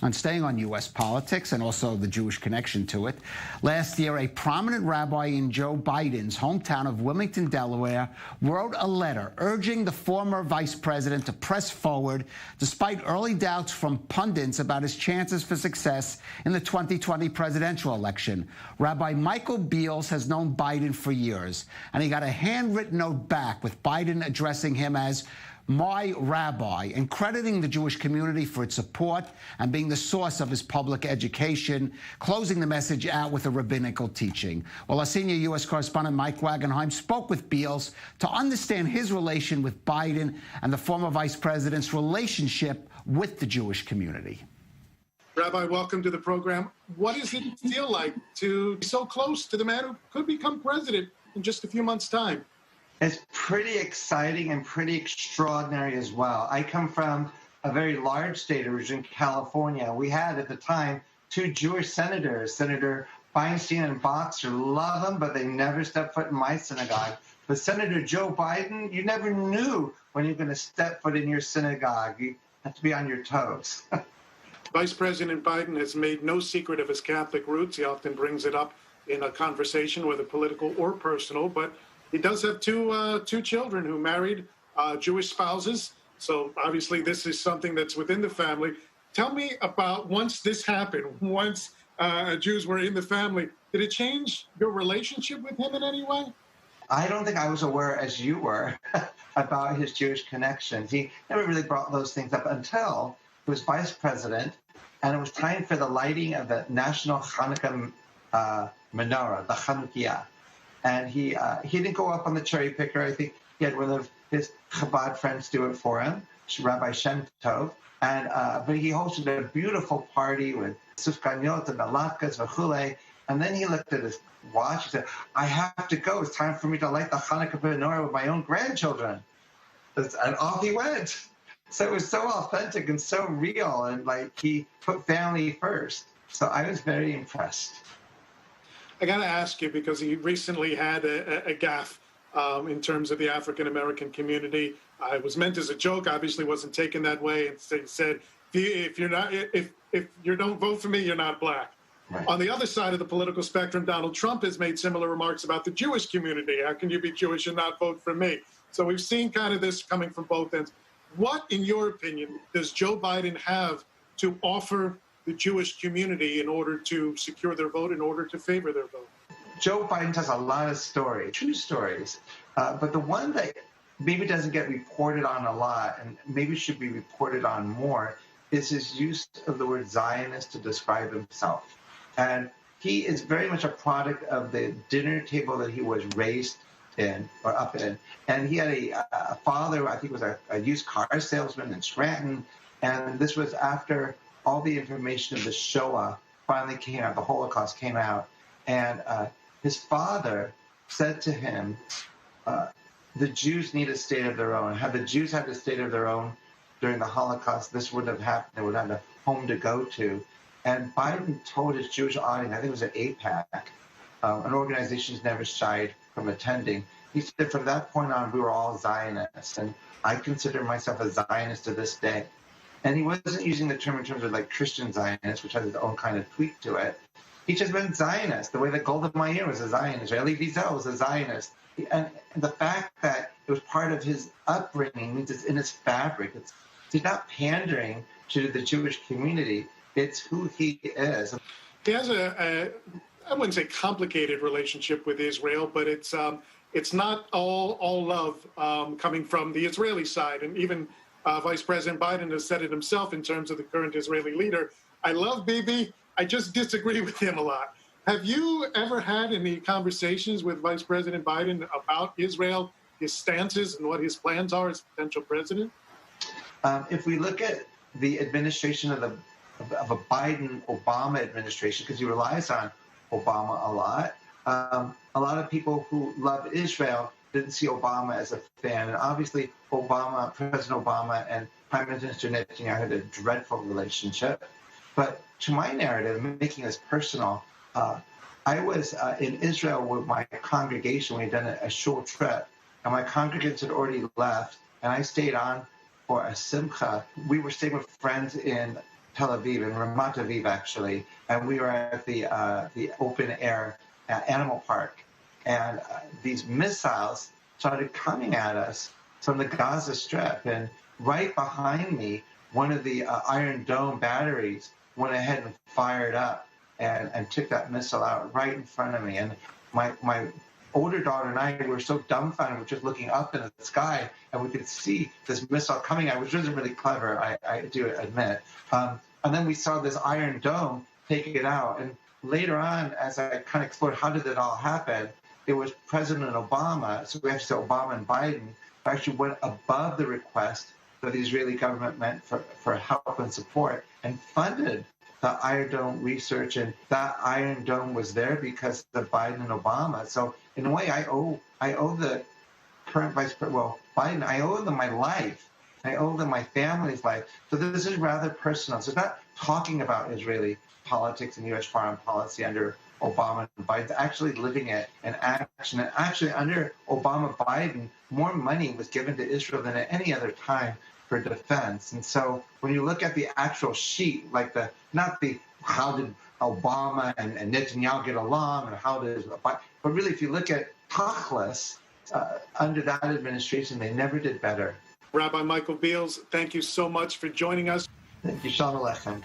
on staying on U.S. politics and also the Jewish connection to it. Last year, a prominent rabbi in Joe Biden's hometown of Wilmington, Delaware, wrote a letter urging the former vice president to press forward despite early doubts from pundits about his chances for success in the 2020 presidential election. Rabbi Michael Beals has known Biden for years, and he got a handwritten note back with Biden addressing him as "my rabbi" and crediting the Jewish community for its support and being the source of his public education, closing the message out with a rabbinical teaching. Well, our senior U.S. correspondent Mike Wagenheim spoke with Beals to understand his relation with Biden and the former vice president's relationship with the Jewish community. Rabbi, welcome to the program. What does it feel like to be so close to the man who could become president in just a few months' time? It's pretty exciting and pretty extraordinary as well. I come from a very large state, originally California. We had at the time 2 Jewish senators, Senator Feinstein and Boxer. Love them, but they never stepped foot in my synagogue. But Senator Joe Biden, you never knew when you're going to step foot in your synagogue. You have to be on your toes. Vice President Biden has made no secret of his Catholic roots. He often brings it up in a conversation, whether political or personal, but he does have two children who married Jewish spouses. So obviously this is something that's within the family. Tell me about once this happened, once Jews were in the family, did it change your relationship with him in any way? I don't think I was aware, as you were, about his Jewish connections. He never really brought those things up until he was vice president, and it was time for the lighting of the National Hanukkah menorah, the Chanukiah. And he didn't go up on the cherry picker. I think he had one of his Chabad friends do it for him, Rabbi Shem Tov. And but he hosted a beautiful party with sufganiyot and latkes v'chule. And then he looked at his watch. He said, "I have to go. It's time for me to light the Hanukkah menorah with my own grandchildren." And off he went. So it was so authentic and so real, and like he put family first. So I was very impressed. I got to ask you, because he recently had a gaffe in terms of the African-American community. It was meant as a joke, obviously wasn't taken that way. And he said, if you don't vote for me, you're not black. Right. On the other side of the political spectrum, Donald Trump has made similar remarks about the Jewish community. How can you be Jewish and not vote for me? So we've seen kind of this coming from both ends. What, in your opinion, does Joe Biden have to offer the Jewish community in order to secure their vote, in order to favor their vote? Joe Biden tells a lot of stories, true stories, but the one that maybe doesn't get reported on a lot and maybe should be reported on more is his use of the word Zionist to describe himself. And he is very much a product of the dinner table that he was raised in or up in. And he had a father, I think was a used car salesman in Scranton. And this was after all the information of the Shoah finally came out, the Holocaust came out. And his father said to him, the Jews need a state of their own. Had the Jews had a state of their own during the Holocaust, this wouldn't have happened. They would have a home to go to. And Biden told his Jewish audience, I think it was at AIPAC, an organization he's never shied from attending. He said, from that point on, we were all Zionists. And I consider myself a Zionist to this day. And he wasn't using the term in terms of like Christian Zionist, which has its own kind of tweak to it. He just meant Zionist, the way that Golda Meir was a Zionist, or Elie Wiesel was a Zionist. And the fact that it was part of his upbringing means it's in his fabric. He's not pandering to the Jewish community. It's who he is. He has I wouldn't say complicated relationship with Israel, but it's not all love coming from the Israeli side. And even Vice President Biden has said it himself in terms of the current Israeli leader. I love Bibi. I just disagree with him a lot. Have you ever had any conversations with Vice President Biden about Israel, his stances, and what his plans are as potential president? If we look at the administration of a Biden-Obama administration, because he relies on Obama a lot of people who love Israel didn't see Obama as a fan. And obviously, President Obama and Prime Minister Netanyahu had a dreadful relationship. But to my narrative, making this personal, I was in Israel with my congregation. We had done a shul trip, and my congregants had already left, and I stayed on for a simcha. We were staying with friends in Tel Aviv, in Ramat Aviv actually, and we were at the open air animal park, and these missiles started coming at us from the Gaza Strip, and right behind me, one of the Iron Dome batteries went ahead and fired up and took that missile out right in front of me. And my older daughter and I were so dumbfounded, we're just looking up in the sky, and we could see this missile coming out, which wasn't really clever, I do admit. And then we saw this Iron Dome take it out. And later on, as I kind of explored how did it all happen, it was President Obama, so we have to say Obama and Biden, who actually went above the request that the Israeli government meant for help and support, and funded the Iron Dome research. And that Iron Dome was there because of Biden and Obama. So in a way, I owe the current vice president, well, Biden, I owe them my life. I owe them my family's life. So this is rather personal. So it's not talking about Israeli politics and U.S. foreign policy under Obama and Biden, actually living it in action. And actually under Obama-Biden, more money was given to Israel than at any other time for defense. And so when you look at the actual sheet, like not the how did Obama and Netanyahu get along, and how did, but really if you look at Tachlis, under that administration, they never did better. Rabbi Michael Beals, thank you so much for joining us. Thank you, Shalom Aleichem.